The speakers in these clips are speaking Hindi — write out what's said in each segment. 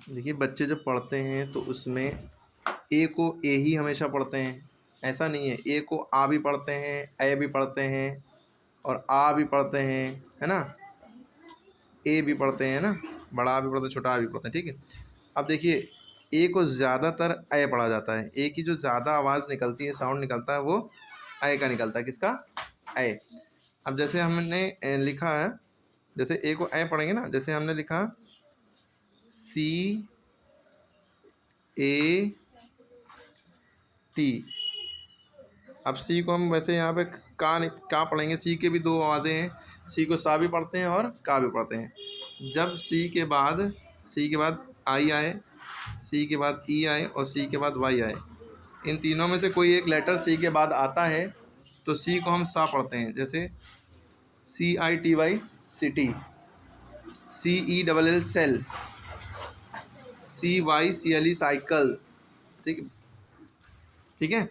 देखिए बच्चे जब पढ़ते हैं तो उसमें ए को ए ही हमेशा पढ़ते हैं, ऐसा नहीं है। ए को आ भी पढ़ते हैं, ए भी पढ़ते हैं और आ भी पढ़ते हैं, है ना। ए भी पढ़ते हैं ना, बड़ा आ भी पढ़ते हैं, छोटा आ भी पढ़ते हैं, ठीक है। अब देखिए ए को ज़्यादातर ए पढ़ा जाता है। ए की जो ज़्यादा आवाज़ निकलती है, साउंड निकलता है, वो ए का निकलता है। किसका? ए। अब जैसे हमने लिखा है, जैसे ए को ए पढ़ेंगे ना, जैसे हमने लिखा सी ए टी। अब सी को हम वैसे यहाँ पे का पढ़ेंगे। सी के भी दो आवाज़ें हैं, सी को सा भी पढ़ते हैं और का भी पढ़ते हैं। जब सी के बाद आई आए, सी के बाद ई आए और सी के बाद वाई आए, इन तीनों में से कोई एक लेटर सी के बाद आता है तो सी को हम सा पढ़ते हैं। जैसे CITY city, CELL cell, CYCLE cycle, ठीक ठीक है।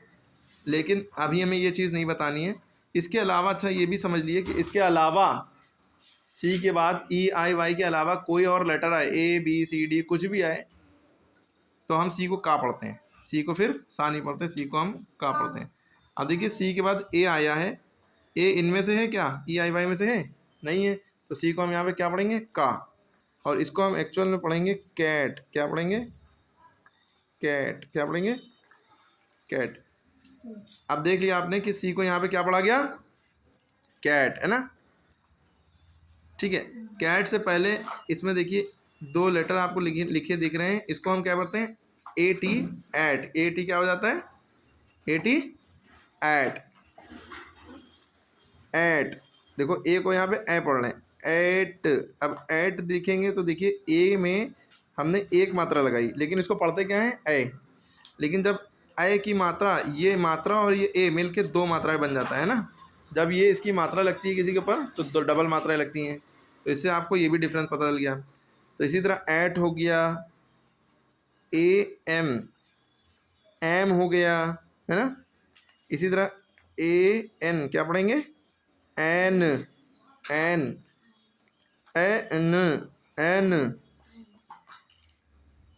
लेकिन अभी हमें ये चीज़ नहीं बतानी है। इसके अलावा अच्छा ये भी समझ लिए कि इसके अलावा सी के बाद EIY के अलावा कोई और लेटर आए, ABCD कुछ भी आए, तो हम सी को का पढ़ते हैं। सी को फिर सा नहीं पढ़ते, सी को हम का पढ़ते हैं। अब देखिए सी के बाद ए आया है, ए इनमें से है क्या? EIY में से है? नहीं है, तो सी को हम यहाँ पे क्या पढ़ेंगे? का। और इसको हम एक्चुअल में पढ़ेंगे कैट। क्या पढ़ेंगे? कैट। क्या पढ़ेंगे? कैट। अब देख लिया आपने कि सी को यहाँ पे क्या पढ़ा गया? कैट, है ना। ठीक है। कैट से पहले इसमें देखिए दो लेटर आपको लिखे दिख रहे हैं, इसको हम क्या पढ़ते हैं? AT, eight. AT क्या हो जाता है? AT, at. एट। देखो ए को यहाँ पे ए पढ़ रहे हैं, एट। अब एट देखेंगे तो देखिए ए में हमने एक मात्रा लगाई, लेकिन इसको पढ़ते क्या है? ए। लेकिन जब ए की मात्रा, ये मात्रा और ये ए मिल के दो मात्राएँ बन जाता है ना। जब ये इसकी मात्रा लगती है किसी के ऊपर तो दो डबल मात्राएँ लगती हैं। तो इससे आपको ये भी डिफरेंस पता चल गया। तो इसी तरह एट हो गया, AM, एम हो गया, है ना। इसी तरह AN क्या पढ़ेंगे? N, N, N, N.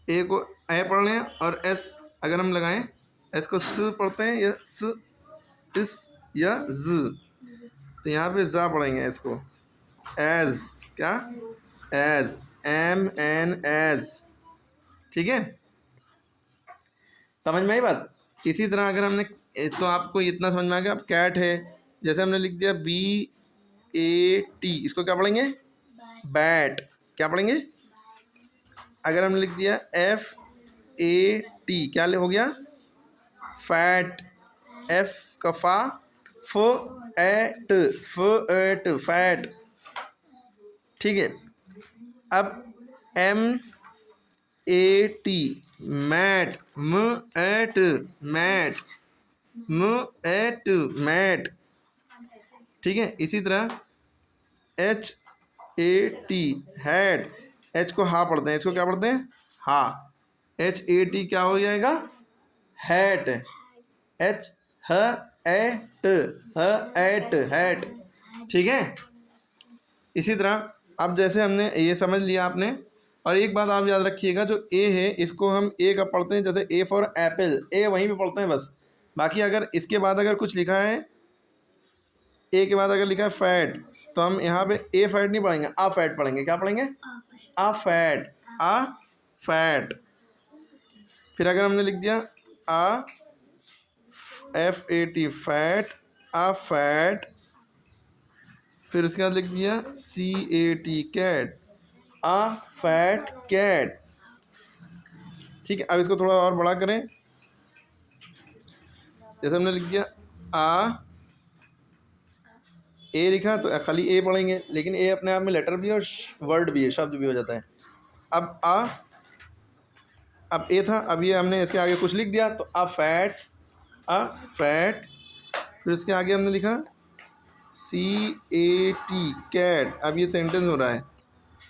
A को ए पढ़ रहे हैं और एस अगर हम लगाएं, एस को स पढ़ते हैं या स, इस या ज, तो यहाँ पे जा पढ़ेंगे इसको एज। क्या? एज, MN एज, ठीक है। समझ में आई बात? इसी तरह अगर हमने, तो आपको इतना समझ में आ गया। अब कैट है, जैसे हमने लिख दिया BAT, इसको क्या पढ़ेंगे? बैट। क्या पढ़ेंगे? अगर हमने लिख दिया FAT, क्या हो गया? फैट। F का फा, फैट, फैट, फैट, ठीक है। अब MAT, mat, mat, mat, mat, mat, ठीक है। इसी तरह HAT, हैड। एच को हा पढ़ते हैं, इसको क्या पढ़ते हैं? हा। HAT क्या हो जाएगा? हैट। H ह एट, ह एट, हैट, ठीक है। इसी तरह अब जैसे हमने ये समझ लिया आपने। और एक बात आप याद रखिएगा, जो ए है इसको हम ए का पढ़ते हैं, जैसे A फॉर एप्पल, ए वहीं पे पढ़ते हैं बस। बाकी अगर इसके बाद अगर कुछ लिखा है, ए के बाद अगर लिखा है फैट, तो हम यहाँ पे ए फैट नहीं पढ़ेंगे, आ फैट पढ़ेंगे। क्या पढ़ेंगे? आ फैट, आ फैट। फिर अगर हमने लिख दिया आ FAT, फैट, आ फैट, फिर उसके बाद लिख दिया CAT, कैट, आ फैट कैट, ठीक है। अब इसको थोड़ा और बड़ा करें, जैसे हमने लिख दिया आ, ए लिखा तो खाली ए पढ़ेंगे, लेकिन ए अपने आप में लेटर भी है और वर्ड भी है, शब्द भी हो जाता है। अब अब ए था, अब ये हमने इसके आगे कुछ लिख दिया, तो आ फैट, आ फैट। फिर उसके आगे हमने लिखा CAT, कैट। अब ये सेंटेंस हो रहा है,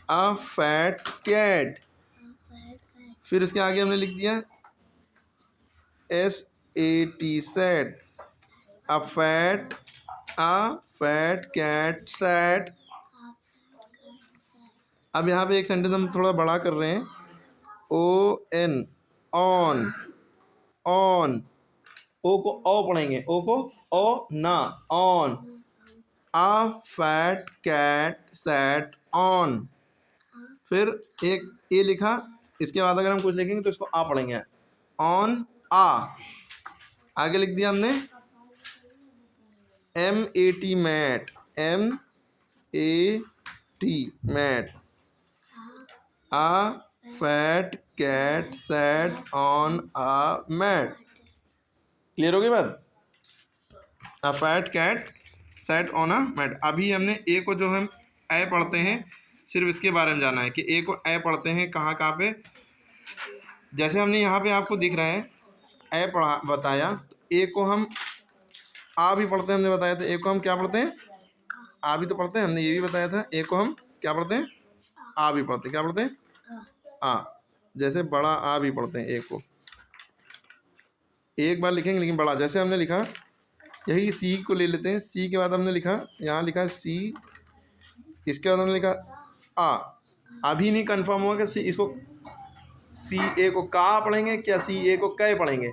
आ फैट कैट। फिर उसके आगे हमने लिख दिया SAT, सैट, आ फैट कैट सैट। अब यहाँ पे एक सेंटेंस हम थोड़ा बड़ा कर रहे हैं, ON, ऑन, ऑन। ओ को ओ पढ़ेंगे, ओ को ओ ना, on. A fat cat sat on। फिर एक ए लिखा, इसके बाद अगर हम कुछ लिखेंगे तो इसको आ पढ़ेंगे, ऑन आ। आगे लिख दिया हमने MAT, mat, MAT, mat. A fat cat sat on a mat। Clear हो गई बात? A fat cat sat on a mat। अभी हमने ए को जो हम ए पढ़ते हैं, सिर्फ इसके बारे में जाना है कि ए को ए पढ़ते हैं कहाँ कहाँ पे। जैसे हमने यहाँ पे आपको दिख रहा है ए पढ़ा बताया, ए को हम आ भी पढ़ते हैं, हमने बताया था। ए को हम क्या पढ़ते हैं? आ भी तो पढ़ते हैं, हमने ये भी बताया था। ए को हम क्या पढ़ते हैं? आ भी पढ़ते हैं। क्या पढ़ते हैं? आ। जैसे बड़ा आ भी पढ़ते हैं ए को, एक बार लिखेंगे लेकिन बड़ा। जैसे हमने लिखा, यही सी को ले लेते हैं। सी के बाद हमने लिखा, यहाँ लिखा है सी, इसके बाद हमने लिखा आ। अभी नहीं कंफर्म हुआ कि सी, इसको सी ए को का पढ़ेंगे क्या सी ए को कै पढ़ेंगे।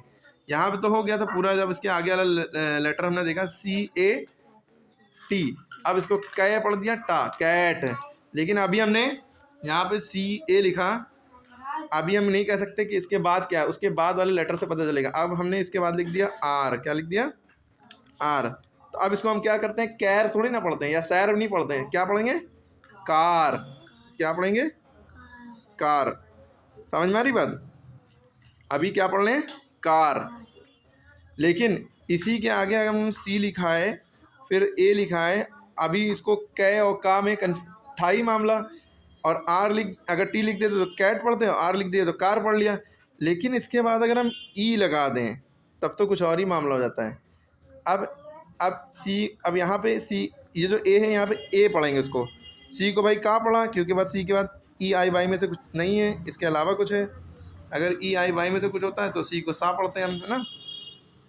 यहाँ पे तो हो गया था पूरा, जब इसके आगे वाला लेटर हमने देखा CAT, अब इसको कै पढ़ दिया टा, कैट। लेकिन अभी हमने यहाँ पे CA लिखा, अभी हम नहीं कह सकते कि इसके बाद क्या है, उसके बाद वाले लेटर से पता चलेगा। अब हमने इसके बाद लिख दिया आर। क्या लिख दिया? आर। तो अब इसको हम क्या करते हैं, कैर थोड़ी ना पढ़ते हैं या सैर नहीं पढ़ते हैं, क्या पढ़ेंगे? कार। क्या पढ़ेंगे? कार। समझ में आ रही बात? अभी क्या पढ़ लें? कार। लेकिन इसी के आगे अगर हम सी लिखा है, फिर ए लिखा है, अभी इसको कै और का में था ही मामला। और आर लिख, अगर टी लिख देते तो कैट पढ़ते हैं, आर लिख दिए तो कार पढ़ लिया। लेकिन इसके बाद अगर हम ई लगा दें तब तो कुछ और ही मामला हो जाता है। अब सी, अब यहाँ पे सी, ये जो ए है यहाँ पे ए पढ़ेंगे इसको। सी को भाई का पढ़ा, क्योंकि बाद सी के बाद ई आई वाई में से कुछ नहीं है, इसके अलावा कुछ है। अगर ई आई वाई में से कुछ होता है तो सी को सा पढ़ते हैं हम, है ना।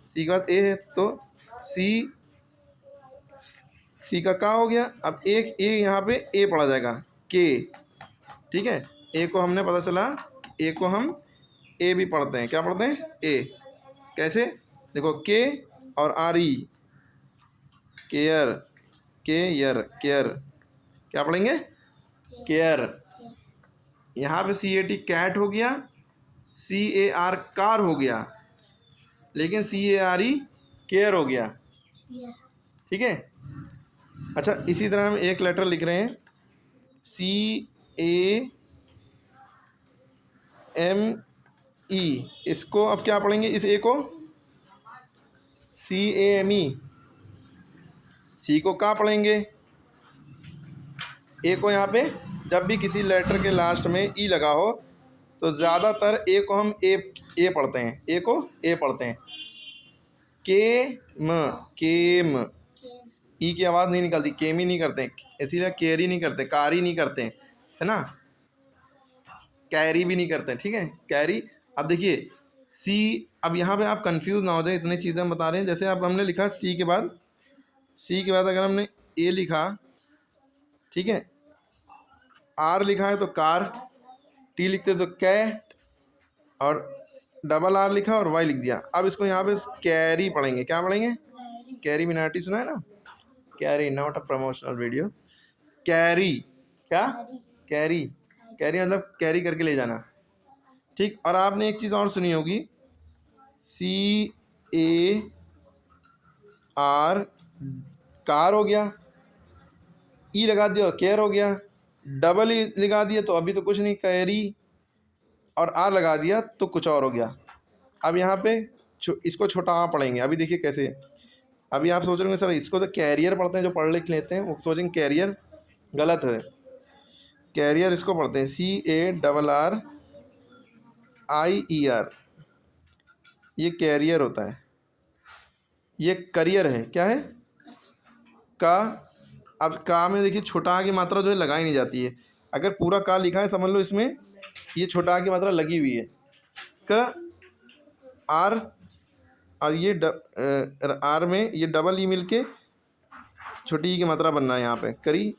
सी के बाद ए है तो सी, सी का हो गया। अब एक ए यहाँ पे ए पढ़ा जाएगा, के। ठीक है, ए को हमने पता चला, ए को हम ए भी पढ़ते हैं। क्या पढ़ते हैं? ए। कैसे? देखो के और R E, care, care, care. क्या पढ़ेंगे? केयर। यहाँ पे CAT कैट हो गया, CAR कार हो गया, लेकिन CARE केयर हो गया। ठीक है। अच्छा, इसी तरह हम एक लेटर लिख रहे हैं, CAME। इसको अब क्या पढ़ेंगे? इस ए को CAME। सी को का पढ़ेंगे? ए को यहाँ पे जब भी किसी लेटर के लास्ट में ई लगा हो तो ज़्यादातर ए को हम ए पढ़ते हैं, ए को ए पढ़ते हैं। केम, केम, ई की आवाज़ नहीं निकलती, केमी नहीं करते, इसीलिए केरी नहीं करते, कारी नहीं करते, है ना। कैरी भी नहीं करते, ठीक है, कैरी। अब देखिए सी, अब यहाँ पे आप कंफ्यूज ना हो जाए, इतनी चीज़ें हम बता रहे हैं। जैसे अब हमने लिखा सी के बाद, सी के बाद अगर हमने ए लिखा, ठीक है, आर लिखा है तो कार, टी लिखते तो कैट, और डबल आर लिखा और वाई लिख दिया। अब इसको यहाँ पे कैरी पढ़ेंगे। क्या पढ़ेंगे? कैरी। मिनाटी सुना है ना? Carry, not a promotional video. Carry. क्या? कैरी। कैरी मतलब कैरी करके ले जाना। ठीक। और आपने एक चीज़ और सुनी होगी, CAR, कार हो गया, ई लगा दिया केयर हो गया, डबल ई लगा दिया तो अभी तो कुछ नहीं, कैरी, और आर लगा दिया तो कुछ और हो गया। अब यहाँ पे इसको छोटा आ पढ़ेंगे। अभी देखिए कैसे। अभी आप सोच रहे होंगे सर इसको तो कैरियर पढ़ते हैं, जो पढ़ लिख लेते हैं वो सोचेंगे कैरियर, गलत है। कैरियर इसको पढ़ते हैं CARRIER, ये कैरियर होता है, ये करियर है। क्या है? का। अब का में देखिए छोटा आ की मात्रा जो है लगाई नहीं जाती है। अगर पूरा का लिखा है समझ लो इसमें ये छोटा आ की मात्रा लगी हुई है। क, आर, और ये आर में ये डबल ई मिल के छोटी ई की मात्रा बनना है यहाँ पे, करी।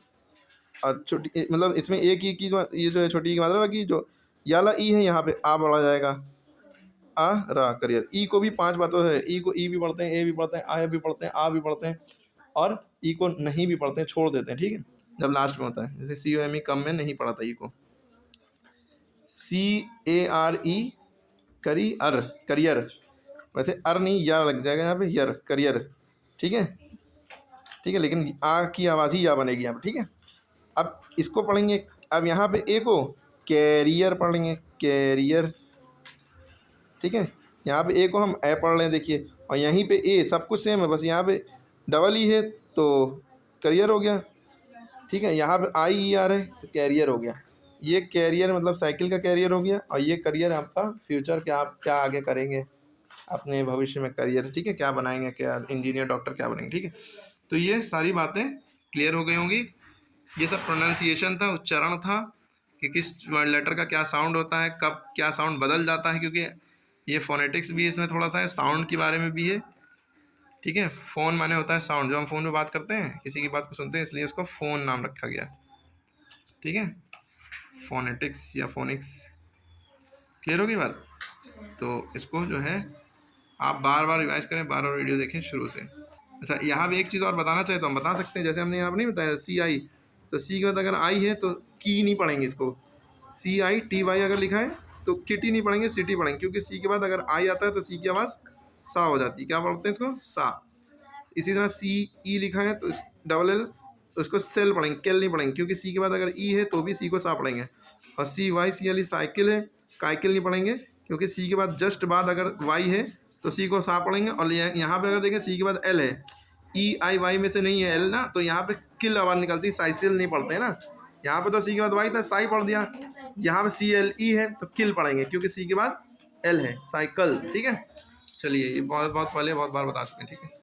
और छोटी मतलब इसमें एक ई की ये जो है छोटी ई की मात्रा लगी, जो याला ई है, यहाँ पे आ पढ़ा जाएगा, आ रा करियर। ई को भी 5 बातों से, ई को ई भी पढ़ते हैं, ए भी पढ़ते हैं, आ भी पढ़ते हैं, आ भी पढ़ते हैं, और ई को नहीं भी पढ़ते हैं, छोड़ देते हैं, ठीक है, जब लास्ट में होता है। जैसे सी ओ एम ई कम में नहीं पढ़ा था ई को, सी ए आर ई करी अर करियर, वैसे अर नहीं यार लग जाएगा यहाँ पे, यर करियर, ठीक है, ठीक है, लेकिन आ की आवाज़ ही या बनेगी यहाँ पे, ठीक है। अब इसको पढ़ेंगे, अब यहाँ पे ए को कैरियर पढ़ेंगे, कैरियर, ठीक है। यहाँ पे ए को हम ए पढ़ लें, देखिए, और यहीं पे ए सब कुछ सेम है, बस यहाँ पे डबल ई है तो करियर हो गया, ठीक है। यहाँ पे आई ई आर है तो कैरियर हो गया। ये कैरियर मतलब साइकिल का कैरियर हो गया, और ये करियर आपका फ्यूचर, क्या आप क्या आगे करेंगे अपने भविष्य में करियर, ठीक है, क्या बनाएंगे, क्या इंजीनियर डॉक्टर क्या बनेंगे, ठीक है। तो ये सारी बातें क्लियर हो गई होंगी। ये सब प्रोनाउंसिएशन था, उच्चारण था कि किस लेटर का क्या साउंड होता है, कब क्या साउंड बदल जाता है, क्योंकि ये फोनेटिक्स भी इसमें थोड़ा सा है, साउंड के बारे में भी है, ठीक है। फ़ोन माने होता है साउंड, जो हम फ़ोन में बात करते हैं, किसी की बात को सुनते हैं, इसलिए इसको फ़ोन नाम रखा गया, ठीक है। फोनेटिक्स या फोनिक्स, क्लियर होगी बात। तो इसको जो है आप बार बार रिवाइज करें, बार बार वीडियो देखें शुरू से। अच्छा, यहाँ भी एक चीज़ और बताना चाहे तो हम बता सकते हैं, जैसे हमने यहाँ पर नहीं बताया सी आई, तो सी के बाद अगर आई है तो की नहीं पढ़ेंगे इसको, सी आई टी वाई अगर लिखा है तो किटी नहीं पढ़ेंगे, सिटी पढ़ेंगे, क्योंकि सी के बाद अगर आई आता है तो सी की आवाज़ सा हो जाती है, क्या पढ़ते हैं इसको, सा। इसी तरह सी ई लिखा है तो डबल एल, तो इसको सेल पढ़ेंगे, केल नहीं पढ़ेंगे, क्योंकि सी के बाद अगर ई है तो भी सी को सा पढ़ेंगे। और सी वाई सी एल साइकिल है, काइकिल नहीं पढ़ेंगे, क्योंकि सी के बाद जस्ट बाद अगर वाई है तो सी को सा पढ़ेंगे। और यहाँ पे अगर देखें सी के बाद एल है, ई आई वाई में से नहीं है एल ना, तो यहाँ पे किल आवाज़ निकलती है, साइकिल नहीं पढ़ते हैं ना। यहाँ पे तो सी के बाद वाई था, साई पढ़ दिया, यहाँ पे सी एल ई है तो किल पढ़ेंगे, क्योंकि सी के बाद एल है, साइकिल, ठीक है। चलिए, ये बहुत बहुत पहले बहुत बार बता चुके हैं, ठीक है।